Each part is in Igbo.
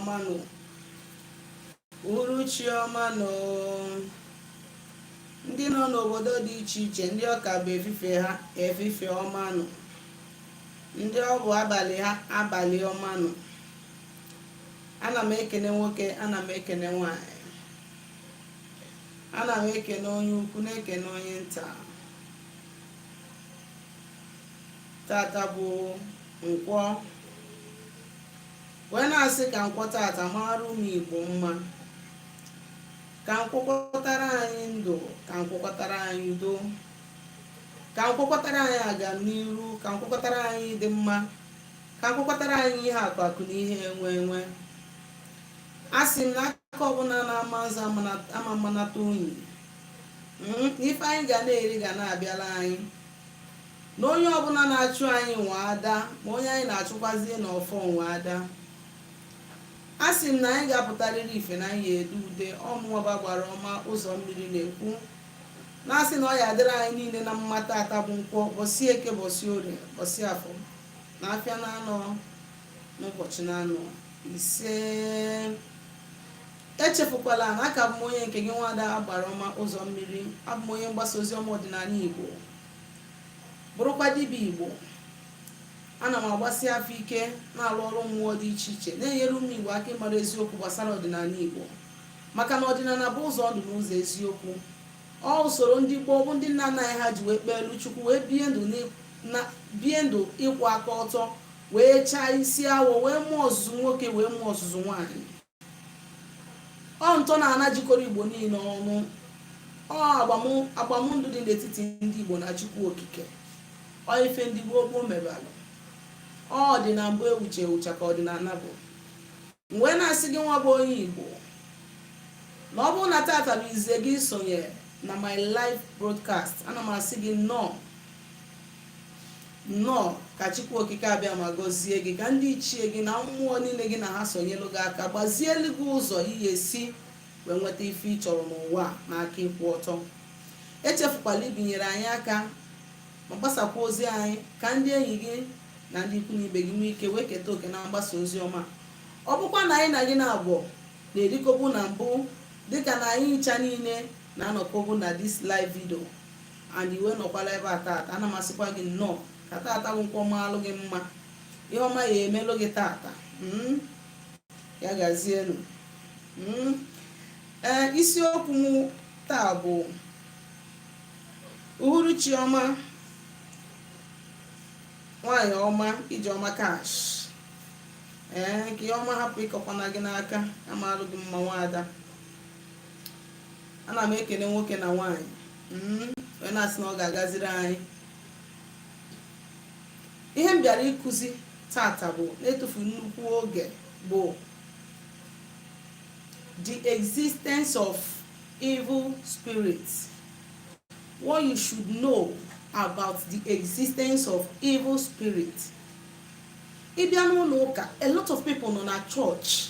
ọma nụ, uhuruchi ọma nụ. Ndị nọ n'obodo dị iche iche, ndị ọka bụ efife ha, efife ọma nụ. Ndị ọ bụ abalị ha, abalị ọma nụ. Ana m ekene nwoke, ana m ekene nwanyị, ana m ekene onye ukwu, na-ekene onye nta. Tata bụ nkwọ, wee na-asị ka nkwọ tata mara ụmụ Igbo mma, ka nkwọkọtara anyị ndụ, ka nkwọkọtara anyị udo, ka nkwọkọtara anyị aga n'iru, ka nkwọkọtara anyị dị mma, ka nkwọkọtara anyị ihe akụ akụ na ihe enwe enwe. A sị m na aka ọbụla na-ama nza ama mmanata unyi, ife anyị ga na-eri ga na-abịala anyị, na onye ọbụla na-achụ anyị nwe ada, ma onye anyị na-achụkwazie n'ọfọ nwe ada. A sị m na anyị ga-apụtarịrị ife na anyị edu ude, ọmụọba gbara ọma ụzọ mmiri na-ekwu. Na-asị na ọ ya adịrị anyị niile na mmata ata bụ nkwọ, bọsị eke, bọsị orie, bọsị afọ, na afịa na-anọ n'ụbọchị na-anọ ise. Echefukwala na aka bụ m onye nke gị nwada gbara ọma ụzọ mmiri. Abụ m onye mgbasa ozi ọma ọdịnala Igbo, bụrụkwa dibịa Igbo. Ana m agbasi afọ ike na-alụ ọrụ mmụọ dị iche iche, na-enyere ụmụ Igbo aka ịmara eziokwu gbasara ọdịnala Igbo, maka na ọdịnala bụ ụzọ ndụ na ụzọ eziokwu. Ọ usoro ndị gboo bụ ndị nna nna anyị ha ji wee kpee elu Chukwu, wee bie ndụ ịkwụ aka ọtọ, wee chaa isi awọ, wee mụọ ọzụzụ nwoke, wee mụọ ọzụzụ nwaanyị. Ọ ntọ na ana jikọrọ Igbo niile ọnụ. Ọ agbamndụ dị n'etiti ndị Igbo na Chukwu okike. Ọ ife ndị gboo gboo mebalụ. Ọ dị na mbụ ewuche ewucha ka ọdịnala bụ. Mgbe na-asị gị nwa bụ onye Igbo, na ọ bụrụ na tata bụ ize gị sonye na my live broadcast, ana m asị gị nnọọ ka Chukwu okike abịa ma gọzie gị, ka ndị ichie gị na mmụọ niile gị na ha sonyelu gị aka, gbazielu gị ụzọ ihe esi wee nweta ife ị chọrọ n'ụwa n'aka ịkwụ ọtọ. Echefukwala ibinyere anyị aka ma gbasakwa ozi anyị, ka ndị enyi gị na ndị ikwu na ibe gị nwee ike wee keta oke na mgbasa ozi ọma. Ọ bụkwa na anyị na gị na-abụọ na-erikọbụ na mbụ, dịka na anyị ncha niile na-anọkọbụ na this live video, and iwe nọkwala ebe a tata, ana m asịkwa gị nnọọ ka tata bụ nkwọ maalụ gị mma, ihe ọma ya emelụ gị tata. Ya gazienu. Isiokwu m taa bụ uhuruchi ọma, nwanyị ọma, Ijeọma Cash. Ka ihe ọma hapụ ịkọkwana gị n'aka, amalụ gị mma nwaada. Ana m ekene nwoke na nwanyị, wee na-asị na ọ ga-agaziri anyị. Ihe m bịara ịkụzi tata bụ, na-etufu nnukwu oge, bụ the existence of evil spirits. What you should know about the existence of evil spirits. Ịbịa n'ụlọ ụka, a lot of people nọ na church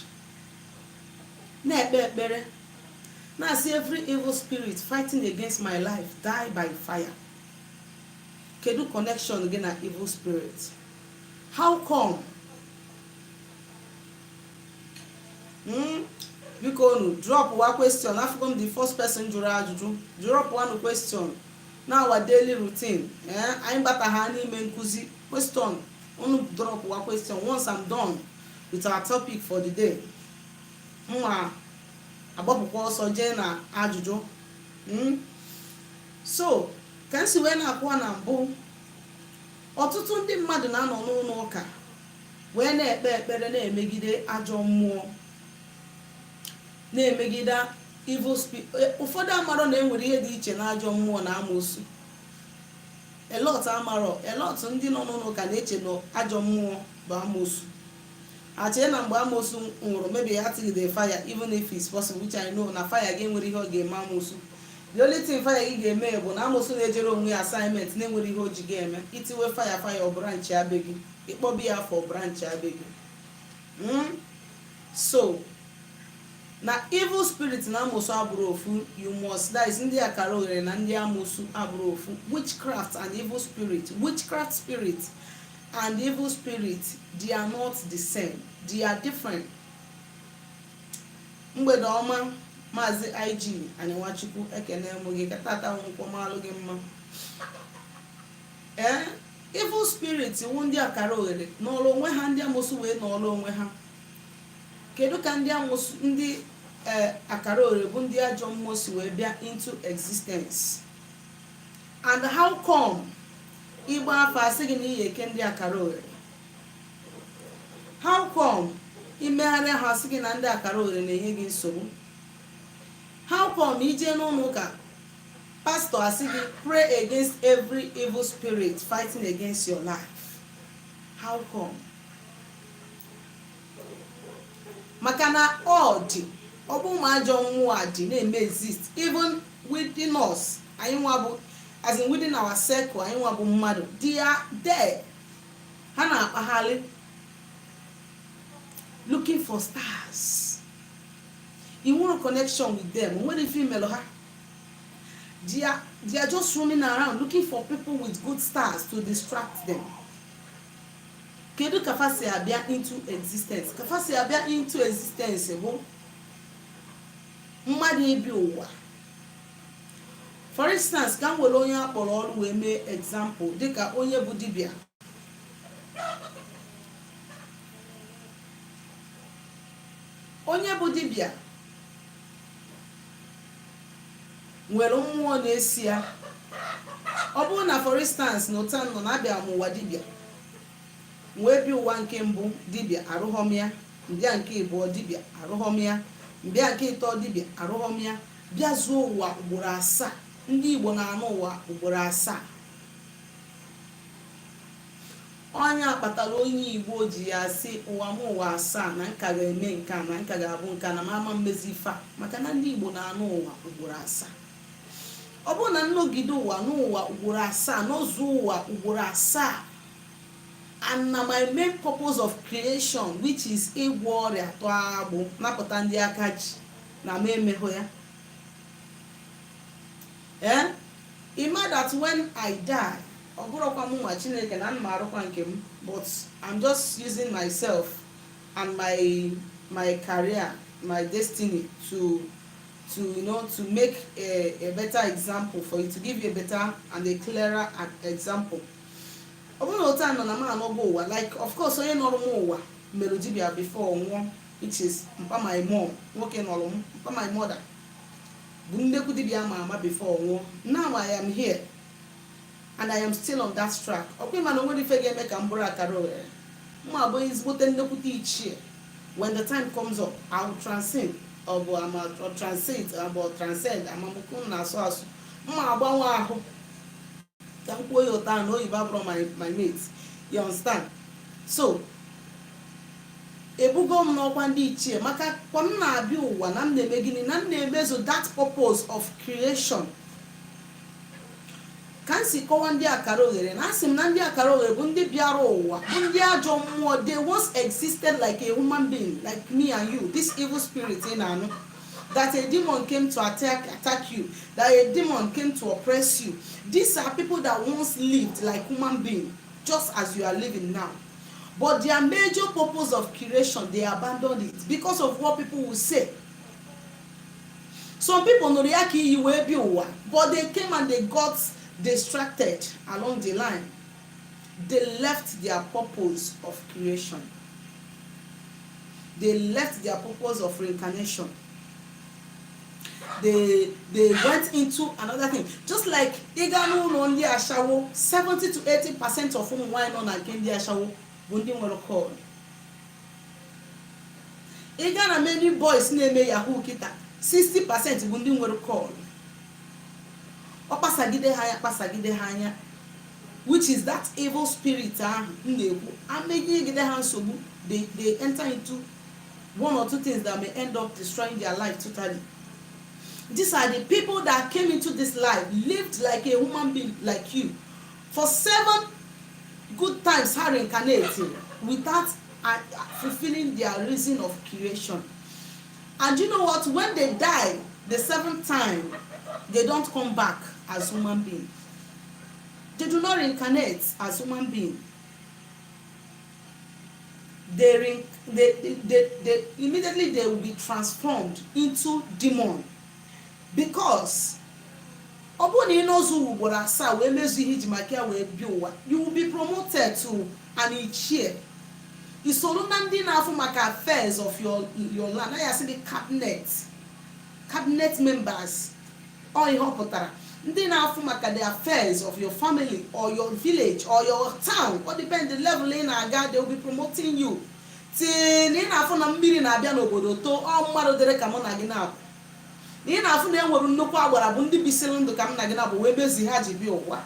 na-ekpe ekpere na-asị every evil spirit fighting against my life die by fire. Kedu connection gị na evil spirit? How come? Biko unu drop one question. After the first person jụrụ ajụjụ, drop one question na our daily routine. Anyị bata ha n'ime nkuzi question. Unu drop one question. Once I'm done with our topic for the day, mma agbapụkwa ọsọ jee na ajụjụ. So ka nsi wee na-akwa na mbụ, ọtụtụ ndị mmadụ na-anọ n'ụlọ ụka wee na-ekpe ekpere, na-emegide ajọ mmụọ, na-emegide evil spirit. Ụfọdụ amarọ na enwere ihe dị iche na ajọ mmụọ na amoosu. Elot amarọ, elot ndị nọ n'ụlọ ụka na-eche na ajọ mmụọ bụ amoosu. Achee na mgbe amoosu nwụrụ, maybe ya till the fire, even if it's possible, which I know na fire ga-enwere ihe ọ ga-eme amoosu. The only thing fire gị ga-eme bụ na amoosu na-ejere onwe ya assignment, na-enwere ihe o ji ga-eme. Itiwe fire ọ branch abe gị, ịkpọbi ya for branch abe gị. So na evil spirit na amoosu abụrụ ofu. You must die. Ndị akara oghere na ndị amoosu abụrụ ofu. Witchcraft and evil spirit, witchcraft spirit and evil spirit, they are not the same, they are different. mgbede ọma maazị IG anyị Nwachukwu ekene m gị katata nkwọ malụ gị mma. Evil spirit wụ ndị akara oghere n'ọrụ onwe ha, ndị amụsụ wee n'ọrụ onwe ha. Kedu ka ndị amụsụ ndị akara oghere bụ ndị ajọ mmụọ si wee bịa into existence, and how come ịgba afọ asị gị na iyi eke ndị akara oghere? How come imegharịa ha asị gị na ndị akara oghere na-enye gị nsogbu? How come ije n'ụlọ ụka pastor asị gị pray against every evil spirit fighting against your life? How come? Maka na ọ bụ ma ajọ mmụọ a dị na-eme exist even within us. Anyị nwa bụ as in within our circle, anyị nwa bụ mmadụ, they are there. Ha na-akpagharị looking for stars. You want a connection with them. When you feel ha, they are just roaming around looking for people with good stars to distract them. Kedu kafasi abịa into existence? Kafasi abịa into existence bụ mmadụ ibi ụwa. For instance, ka m were onye akpọrọ ọrụ wee mee example dịka onye bụ dibịa. Onye bụ dibịa nwere mmụọ na-esi ya. Ọ bụrụ na for instance na ụta nọ na-abịa m ụwa dibịa, wee bi ụwa nke mbụ dibịa arụghọm ya, mbịa nke ịbụọ dibịa arụghọm ya, mbịa nke ịtọ dibịa arụghọm ya, bịa zuo ụwa ugboro 7. Ndị Igbo na-anụ ụwa ugboro 7. Onye akpatara onye Igbo ji ya sị ụwa m ụwa 7 na nka ga-eme nka na nka ga-abụ nka na mama mmezi ife, maka na ndị Igbo na-anụ ụwa ugboro 7. Ọ bụrụ na nnọgide ụwa n'ụwa ugboro 7, n'ozu ụwa ugboro 7, and na my main purpose of creation, which is ịgwọ ọrịa tụọ agbụ napụta ndị aka ji, na m emehụ ya. Ima that when I die, ọ bụrụkwa m nwa Chineke na ana m arụkwa nke m, but I'm just using myself and my career, my destiny to to make a better example for you, to give you a better and a clearer example. Ọ bụrụ na otu anọ na m anọgo ụwa, like of course onye nọrọ m ụwa mere dibịa before nwụọ, which is mpa my mom, nwoke nọrọ m, mpa my mother bụ nnekwu dibịa ma ama before nwụọ. Now I am here and I am still on that track. Ọkwa ịma na onwere ife ga-eme ka m bụrụ akara oghere. M abụ ezigbote nnekwute ichie. When the time comes up, I will transcend or transcend amamukwu na asụ asụ. M agbanwe ahụ ka m kwuo ya ụta na oyibo abụrụ my mate. You understand? So ebugo m n'ọkwa ndị ichie maka kwa m na-abịa ụwa na m na-eme gịnị, na m na-emezu that purpose of creation. Ka m si kọwa ndị akara oghere, na asị m na ndị akara oghere bụ ndị bịara ụwa, bụ ndị ajọ mmụọ. They once existed like a human being, like me and you. This evil spirit in Anu, that a demon came to attack you, that a demon came to oppress you. These are people that once lived like human beings, just as you are living now. But their major purpose of creation, they abandoned it because of what people will say. Some people know you will be one, but they came and they got distracted along the line. They left their purpose of creation. They left their purpose of reincarnation. They went into another thing. Just like Iganu Londi Ashawo, 70 to 80% of whom why not again the Ashawo Bundi Morocco. Igana many boys name Yahoo Kita, 60% Bundi Morocco. Opasagide hanya, which is that evil spirit. They enter into one or two things that may end up destroying their life totally. These are the people that came into this life, lived like a human being like you, for 7 good times are reincarnating without fulfilling their reason of creation. And you know what? When they die the 7th time, they don't come back as human beings. They do not reincarnate as human beings. they immediately they will be transformed into demon, because ọ bụrụ na ị nọzụ ugboro asaa wee mezu ihe iji maka ya wee bịa ụwa, you will be promoted to an ichie. Isoro na ndị na-afụ maka affairs of your land, ya sị the cabinet members, ọ ihe ọ pụtara, ndị na-afụ maka the affairs of your family or your village or your town, or depend the level ị na-aga, they will be promoting you till ị na-afụ na mmiri na-abịa n'obodo too, ọ mmadụ dịrị ka mụ na gị na-abụ, na ị na-afụ na e nwere nnukwu agbara bụ ndị bisiri ndụ ka m na gị na-abụ wee mezi ha ji bịa ụwa.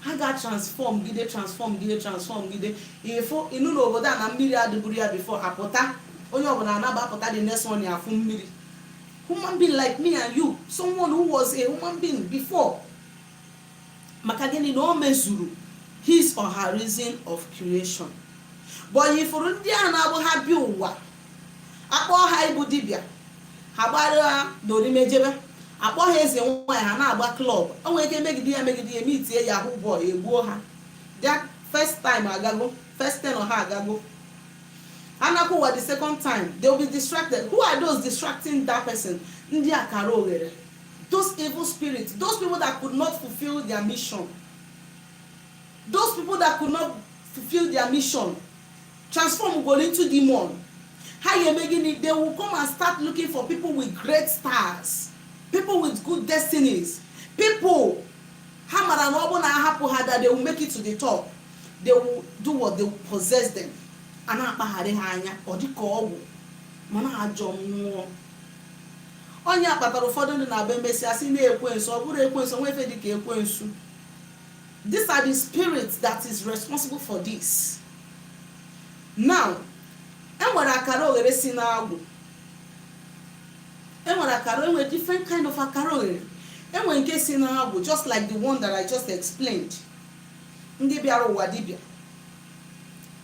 Ha ga-transform gide ifo inu n'obodo a na mmiri adịburu ya before apụta, onye ọbụla anaba apụta the next one afụ mmiri. Human being like me and you, someone who was a human being before, maka gịnị na o mezuru his or her reason of creation. But ifuru ndị a na-abụ ha bịa ụwa, akpọ ha ịbụ dibịa, ha gbara n'orimejebe, akpọ ha eze nwaanyị, ha na-agba klọb, o nwere ike megide ya mitie yahoo boy egbuo ha. That first time agago, first ten or ha agago, anakwu wa the second time they will be distracted. Who are those distracting that person? Ndị akara oghere, those evil spirits, those people that could not fulfill their mission, those people that could not fulfill their mission, transform go into demon. How you making it? They will come and start looking for people with great stars, people with good destinies, people hamara na obo na hapu ha that they will make it to the top. They will do what? They will possess them. Ana akpaghara ha anya ọ dị ka ọgwụ mana ajọ mmụọ. Onye akpatara ụfọdụ ndị na-abụ emesi asị na-ekwensu, ọ bụrụ ekwensu nwefe dị ka ekwensu. These are the spirits that is responsible for this. Now, enwere akara oghere si n'agwụ, enwere akara, enwere different kind of akara oghere. Enwere nke si n'agwụ, just like the one that I just explained. Ndị bịara ụwa dibịa,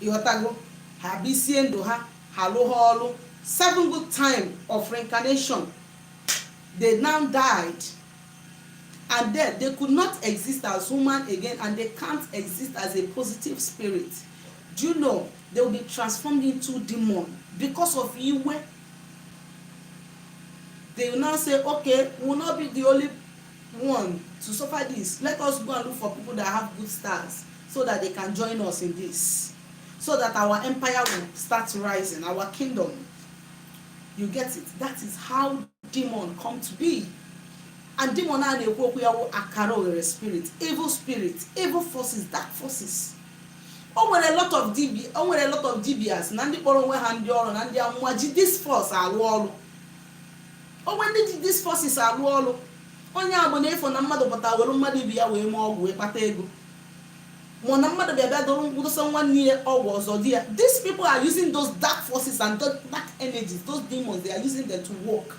ịghọtago, ha bisie ndụ ha, ha lụọ ọlụ, 7 good time of reincarnation. They now died, and then they could not exist as human again, and they can't exist as a positive spirit. Do you know they will be transformed into demon because of iwe? They will now say, okay, we will not be the only one to suffer this. Let us go and look for people that have good stars so that they can join us in this, so that our empire will start rising, our kingdom. You get it? That is how demon come to be. And demon are the akara oghere spirit, evil forces, dark forces. O nwere a lot of DBS na ndị kpọrọ onwe ha ndị ọrụ na ndị amụma ji this force alụ ọrụ. O nwere ndị ji this forces alụ ọrụ. Onye abụ na efo na mmadụ pụta were mmadụ ibi ya wee mee ọgwụ wee kpata ego. Mụ na mmadụ bịa dọrọ mkpụrụsọ nwanne ya ọgwụ ọzọ di ya. These people are using those dark forces and those dark energies, those demons, they are using them to work.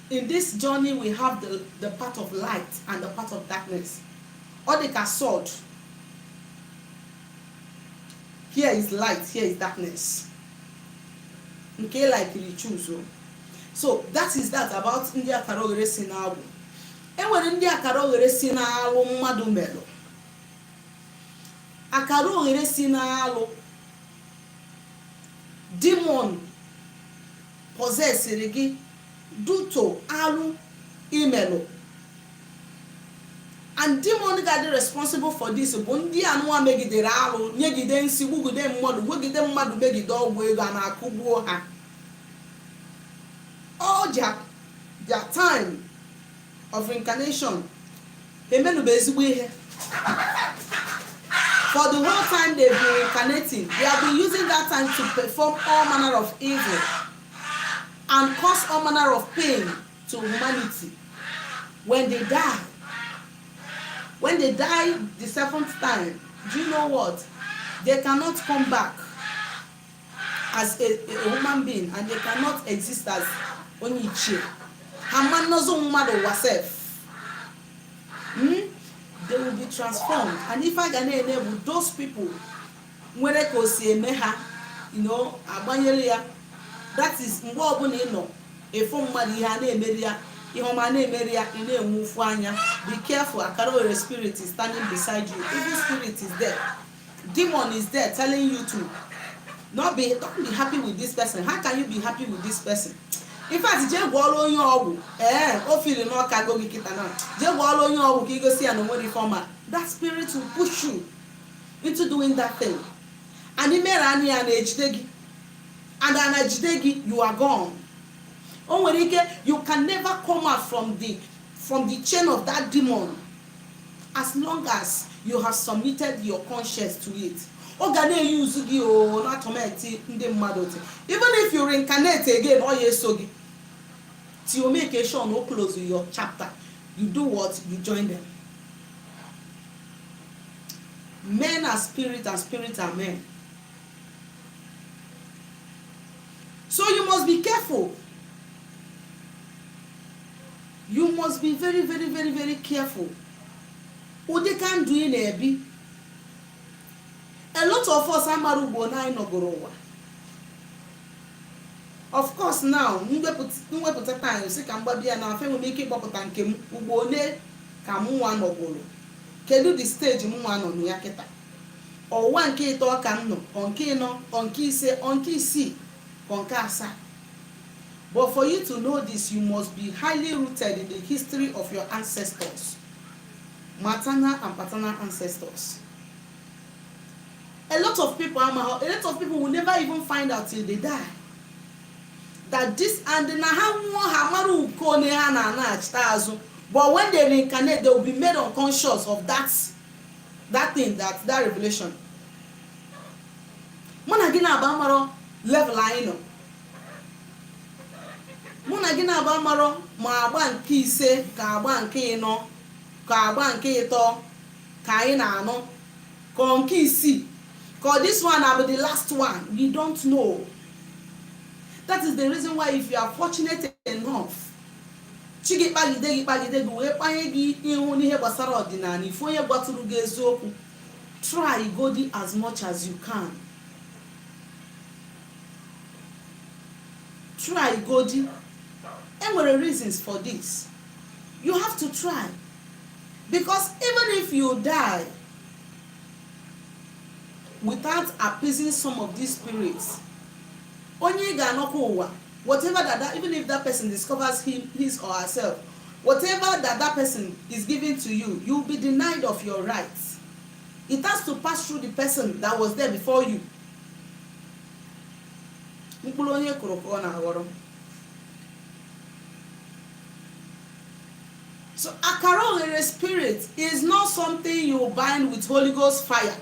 In this journey we have the path of light and the path of darkness. Or they can sword. Here is light, here is darkness. Okay, like you choose. So that is that about ndị akara oghere si n'agwụ. Enwere ndị akara oghere si n'alụ mmadụ melụ. Akara oghere si n'alụ demon possessiri gị due to alụ imelụ. And demon ga-adị responsible for this bụ ndị anụwa megidere alụ, nyegide nsi, gbugide mmadụ, gwegide mmadụ, megide ọgwụ ego a na-akụgbuo ha. All their time of reincarnation, emenube ezigbo ihe. For the whole time they've been reincarnating, they have been using that time to perform all manner of evil and cause all manner of pain to humanity. When they die the 7th time, do you know what? They cannot come back as a human being, and they cannot exist as onyichie. Hamanozo mmadu wasef. They will be transformed. And if I can enable those people, nwere ka osi eme ha, agbanyere ya, that is mgbe ọbụla ị nọ efo mmadụ ihe a na-emeri ya, ihe ọma na-emeri ya, ị na-enwufu anya. Be careful, akara oghere spirit is standing beside you. Evil spirit is there. demon is there telling you to don't be happy with this person. How can you be happy with this person? In fact, je gwọrọ onye ọgwụ o feel no ka go gikita na je gwọrọ onye ọgwụ ka igosi ya no nwere forma. That spirit will push you into doing that thing. And imere ani ya na ejide gi, and an ejide gi, you are gone. O nwere ike you can never come out from the chain of that demon as long as you have submitted your conscience to it. O ga na use gi o na torment ndị mmadụ. Even if you reincarnate again, o ya eso gi till you make sure no close your chapter, you do what? You join them. Men are spirit and spirit are men. So you must be careful. You must be very, very, very, very careful. What they can do in Ebi. A lot of us are marubo na inogorowa. Of course, now, put time, say Cambodia now, we make it up and came Ubone, Kamuan or Kedu the stage Muan on Yaketa. Or 1K talk and no, on Kino, on Kise, on Kisi, on Kasa. But for you to know this, you must be highly rooted in the history of your ancestors, maternal and paternal ancestors. A lot of people will never even find out till they die that this and but when they reincarnate, they will be made unconscious of that thing, that revelation. Monagina Abamaro level I know. Monagina Abamaro, ma ban kise, ka ban kino, ka ban keto, kaina no, kon kisi. Because this one will be the last one. We don't know. That is the reason why if you are fortunate enough, try go as much as you can. Try go. And there are reasons for this. You have to try. Because even if you die without appeasing some of these spirits, whatever that even if that person discovers his or herself, whatever that person is giving to you, you'll be denied of your rights. It has to pass through the person that was there before you. So Akarol spirit is not something you bind with Holy Ghost fire.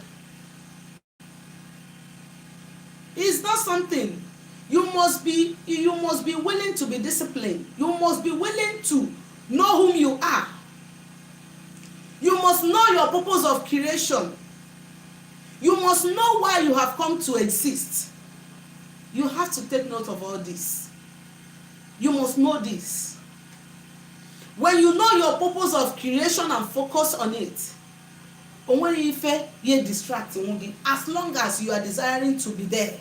It's not something. You must be willing to be disciplined. You must be willing to know whom you are. You must know your purpose of creation. You must know why you have come to exist. You have to take note of all this. You must know this. When you know your purpose of creation and focus on it, you distract as long as you are desiring to be there.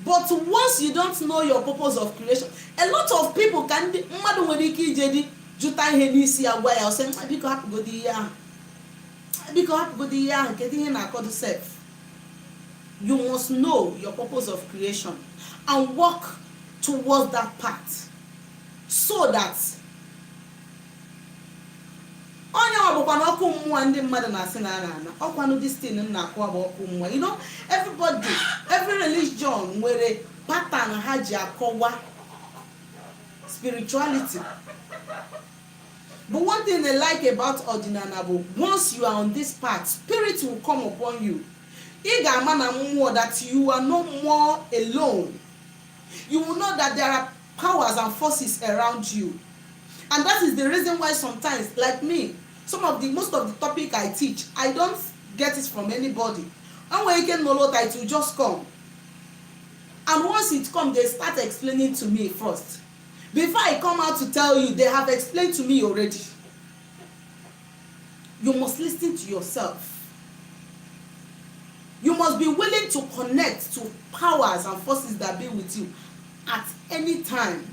But once you don't know your purpose of creation, a lot of people can be you must know your purpose of creation and work towards that path so that you know, everybody, every religion where a pattern has spirituality. But one thing they like about Ordinanabo, once you are on this path, spirit will come upon you. That you are no more alone. You will know that there are powers and forces around you. And that is the reason why sometimes, like me, most of the topic I teach, I don't get it from anybody. And when you can know it will just come. And once it comes, they start explaining to me first. Before I come out to tell you, they have explained to me already. You must listen to yourself. You must be willing to connect to powers and forces that be with you at any time.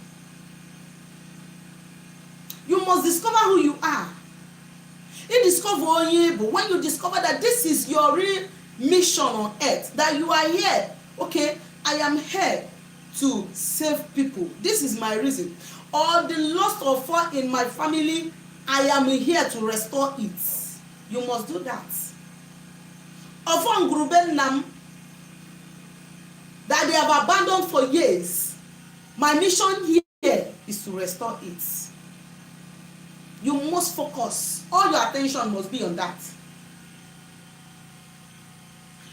You must discover who you are. You discover onye bụ when you discover that this is your real mission on earth, that you are here. Okay, I am here to save people. This is my reason. Or the lost or fall in my family, I am here to restore it. You must do that. Ofon Gruben Nam, that they have abandoned for years. My mission here is to restore it. You must focus. All your attention must be on that.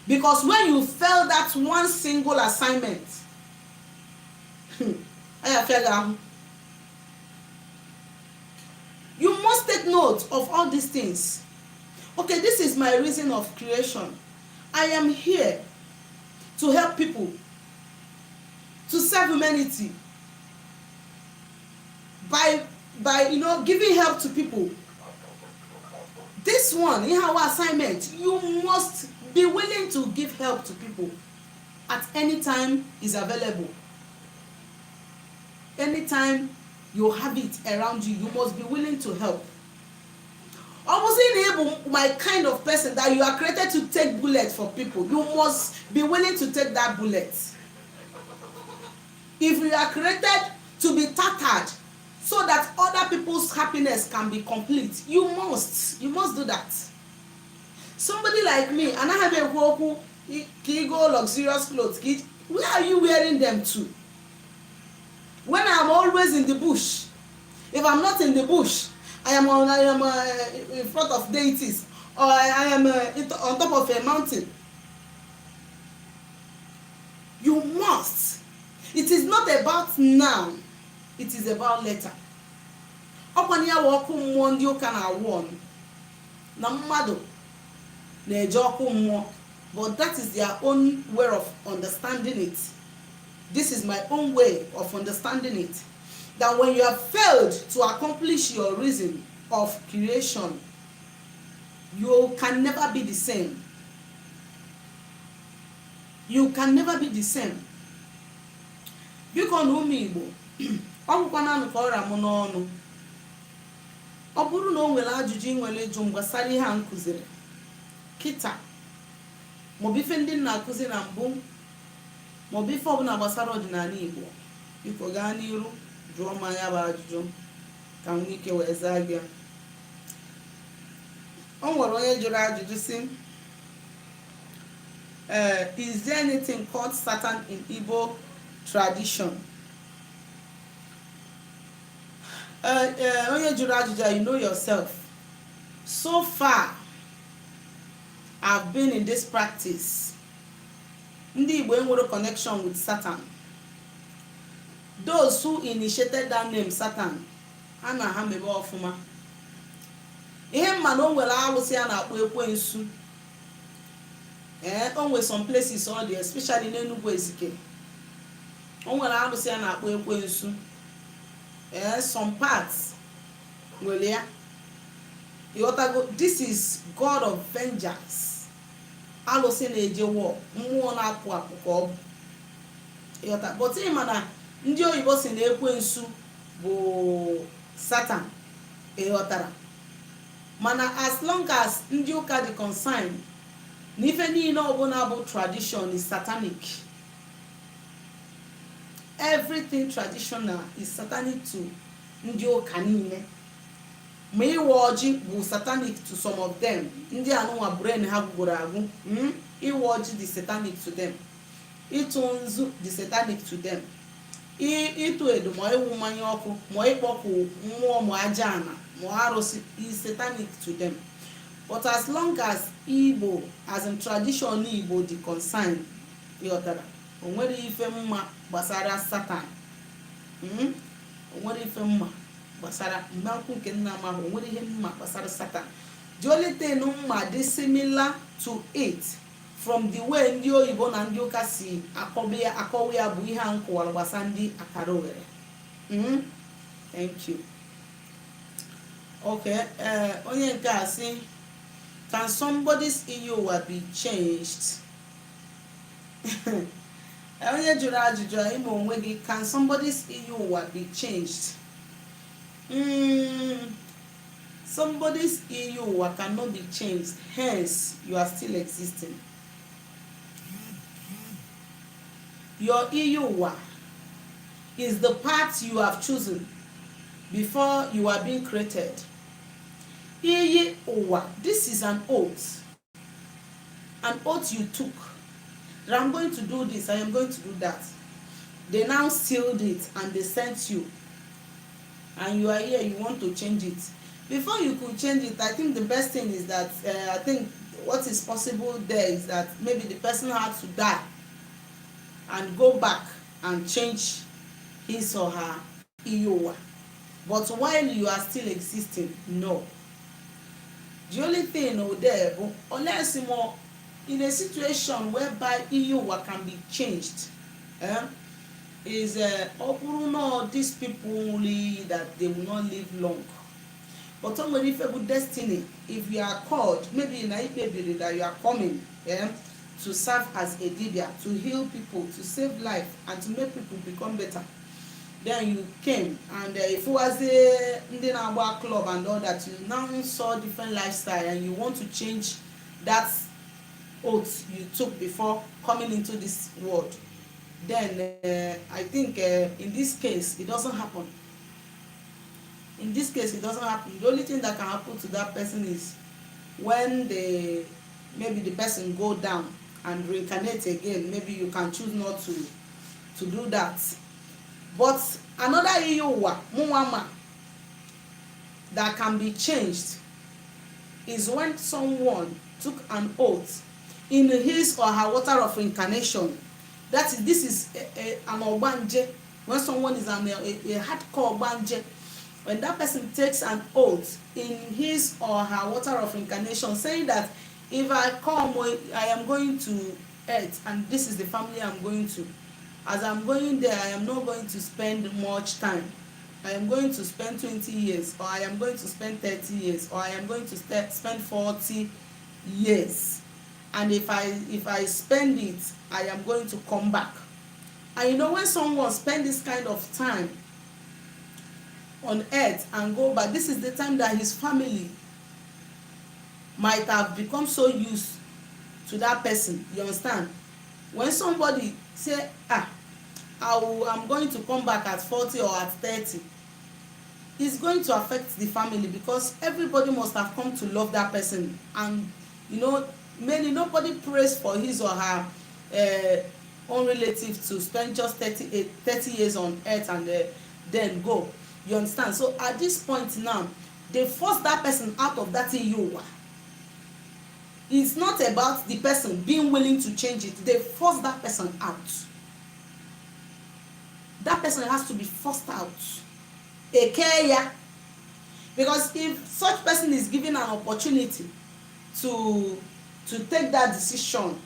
Because when you fail that one single assignment, you must take note of all these things. Okay, this is my reason of creation. I am here to help people, to serve humanity by giving help to people. This one in our assignment, you must be willing to give help to people at any time is available. Anytime you have it around you, you must be willing to help. Almost enable my kind of person that you are created to take bullets for people. You must be willing to take that bullet. If you are created to be tattered so that other people's happiness can be complete, you must do that. Somebody like me, and I have a woku, go luxurious clothes. Where are you wearing them to? When I'm always in the bush. If I'm not in the bush, I am in front of deities, or I am on top of a mountain. You must. It is not about now. It is about later. Upon ya woku mmụọ ndị ụka na-awụ ọnụ na mmadụ na-eje ọkụ mmụọ, but that is their own way of understanding it. This is my own way of understanding it. That when you have failed to accomplish your reason of creation, you can never be the same. You can never be the same. Biko na ụmụ Igbo, ọ bụkwa naanị ka ọra m n'ọnụ. Ọ bụrụ na o nwere ajụjụ ị nwere ịjụ gbasara ihe a nkụziri kịta, maọbụ ife ndị na-akụzi na mbụ, maọbụ ife ọbụla gbasara ọdịnala Igbo, biko gaa n'iru jụọ m anya bụ ajụjụ ka m nwee ike wee zaa gị. O nwere onye jụrụ ajụjụ sị, is there anything called Satan in Igbo tradition? Onye jụrụ ajụjụ, you know yourself. So far, I've been in this practice. Ndị Igbo enwere connection with Satan. Those who initiated that name Satan, ha na ha mebe ọfụma. Ihe mma na o nwere alụsị a na-akpọ ekwensu. O nwere some places ọ dị, especially n'Enugu Ezike. O nwere alụsị a na-akpọ ekwensu. Some parts nwere ya. This is God of vengeance. Alụsị na-eje war, mmụọ na-apụ apụ ka ọ bụ. But ịma na ndị oyibo si na ekwensu bụ Satan. Ịghọtara. Mana as long as ndị ụka dị concerned na ife niile ọbụla bụ tradition is satanic. Everything traditional is satanic to ndị ụka niile. Ma iwe ọjị bụ satanic to some of them. Ndị anụnwa brain ha gwụrụ agwụ. Iwe ọjị dị satanic to them. Ịtụ nzu dị satanic to them. Ịtụ edo ma iwu mmanya ọkụ ma ịkpọkụ mmụọ ma aja ana ma arụsị is satanic to them. But as long as Igbo, as in tradition Igbo dị concerned, ịghọtara, o nwere ife mma gbasara Satan. O nwere ife mma gbasara mmankwụ nke nna ma o nwere ihe mma gbasara Satan. The only thing mma dị similar to it from the way ndị oyibo na ndị ụka si akọwa ya bụ ihe a nkọwara gbasara ndị akara Owerri. Thank you. Okay, onye nke a sị, can somebody's Iyowa be changed? Onye jụrụ ajụjụ ime onwe gị, can somebody's Iyowa be changed? Somebody's Iyuwa cannot be changed, hence you are still existing. Your Iyuwa is the path you have chosen before you are being created. Iyuwa, this is an oath you took, that I'm going to do this, I am going to do that. They now sealed it and they sent you, and you are here, you want to change it. Before you could change it, I think the best thing is that I think what is possible there is that maybe the person had to die and go back and change his or her Iyuwa. But while you are still existing, no. The only thing there, unless more in a situation whereby Iyuwa can be changed, is these people only that they will not live long. But somebody favour destiny, if you are called, maybe in Ikpebiri that you are coming to serve as a dibia, to heal people, to save life, and to make people become better. Then you came, and if it was a Ndinagba club and all that, you now saw different lifestyle and you want to change that oath you took before coming into this world, then I think in this case it doesn't happen. In this case it doesn't happen. The only thing that can happen to that person is when maybe the person go down and reincarnate again. Maybe you can choose not to do that. But another Iyuwa, Muwama, that can be changed is when someone took an oath in his or her water of reincarnation. This is an Obanje. When someone is a hardcore Obanje, when that person takes an oath in his or her water of reincarnation, saying that if I come, I am going to earth, and this is the family I'm going to. As I'm going there, I am not going to spend much time. I am going to spend 20 years, or I am going to spend 30 years, or I am going to spend 40 years. And if I spend it, I am going to come back. And when someone spend this kind of time on earth and go back, this is the time that his family might have become so used to that person. You understand? When somebody say, I'm going to come back at 40 or at 30, it's going to affect the family, because everybody must have come to love that person. And nobody prays for his or her own relative to spend just 30 years on earth and then go. You understand? So at this point now, they force that person out of that Iyuwa. It's not about the person being willing to change it. They force that person out. That person has to be forced out. Ekeya. Because if such person is given an opportunity to take that decision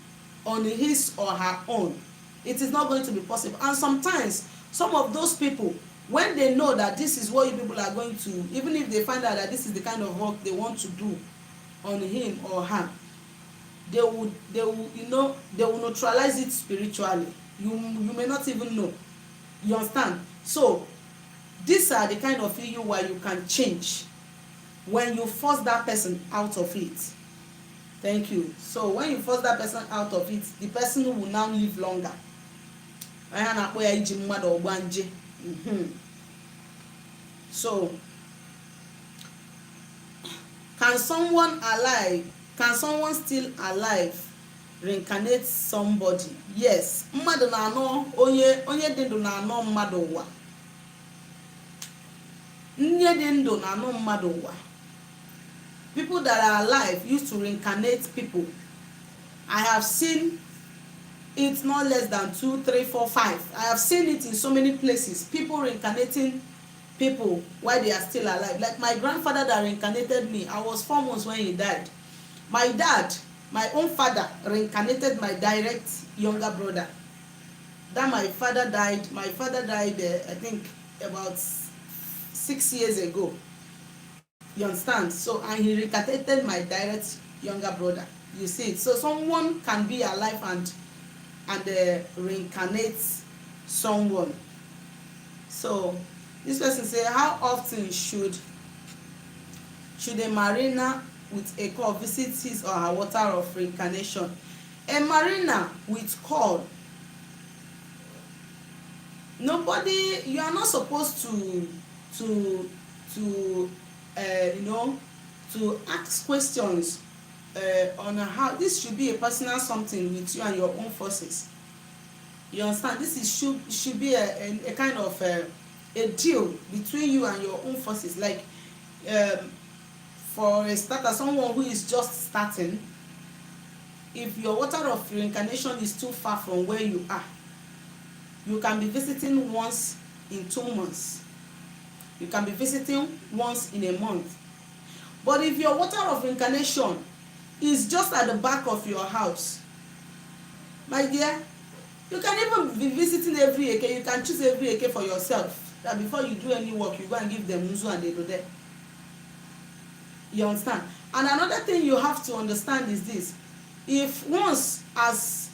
on his or her own, it is not going to be possible. And sometimes some of those people, when they know that this is what you people are going to, even if they find out that this is the kind of work they want to do on him or her, they will neutralize it spiritually. You may not even know. You understand? So these are the kind of Iyuwa you can change when you force that person out of it. Thank you. So when you force that person out of it, the person will now live longer. So can someone still alive reincarnate somebody? Yes. Mmadụ na-anọ onye dị ndụ na-anọ mmadụ ụwa. Nye dị ndụ na-anọ mmadụ ụwa. People that are alive used to reincarnate people. I have seen it not less than 2, 3, 4, 5. I have seen it in so many places. People reincarnating people while they are still alive. Like my grandfather that reincarnated me, I was 4 months when he died. My dad, my own father, reincarnated my direct younger brother. That my father died I think about 6 years ago. You understand? So, and he reincarnated my direct younger brother. You see it. So someone can be alive and reincarnate someone. So this person say, how often should should a mariner with a call visit his or her water of reincarnation? A mariner with call, nobody, you are not supposed to you know, to ask questions on how this should be a personal something with you and your own forces. You understand? This is should be a kind of a deal between you and your own forces. Like for a starter, someone who is just starting, if your water of reincarnation is too far from where you are, you can be visiting once in 2 months. You can be visiting once in a month. But if your water of reincarnation is just at the back of your house, my dear, you can even be visiting every eke. You can choose every eke for yourself, that before you do any work, you go and give them muzu and they do that. You understand? And another thing you have to understand is this: if once, as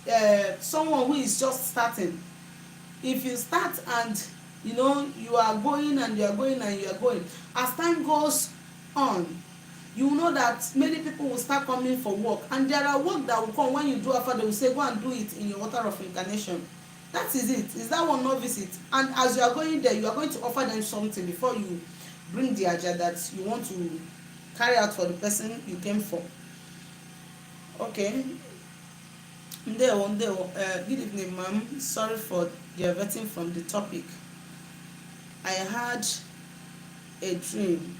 someone who is just starting, if you start and you know you are going and you are going and you are going, as time goes on, you know that many people will start coming for work, and there are work that will come when you do after, they will say go and do it in your water of reincarnation. That is it. Is that one not visit? And as you are going there, you are going to offer them something before you bring the agenda that you want to carry out for the person you came for. Okay. Good evening, ma'am. Sorry for diverting from the topic. I had a dream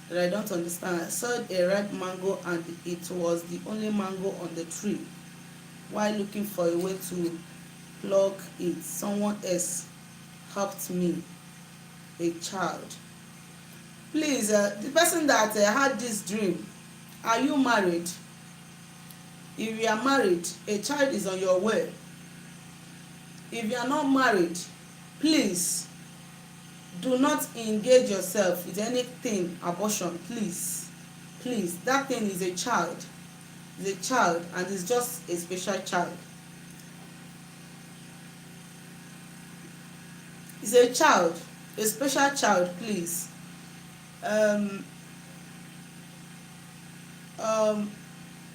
that I don't understand. I saw a ripe mango and it was the only mango on the tree. While looking for a way to pluck it, someone else helped me, a child. Please, the person that had this dream, are you married? If you are married, a child is on your way. If you are not married, please do not engage yourself with anything abortion. Please, that thing is a child. It's a child, and it's just a special child. It's a child, a special child. Please.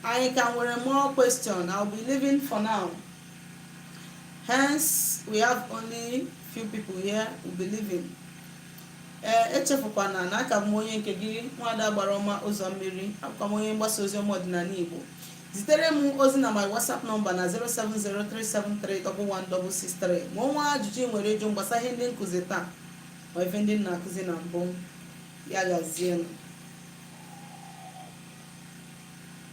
I can wear more question. I'll be leaving for now. Hence, we have only few people here who be leaving. Echefukwana na aka m onye nke gị nwada gbara ọma ụzọ mmiri, akwa m onye mgbasa ozi ọma ọdịnala Igbo. Zitere m ozi na my WhatsApp number na 07037311663. Ma ọnwa ajụjụ nwere ịjụ mgbasa ihe ndị nkụzi taa ma ife ndị na-akụzi na mbụ, ya gazienụ.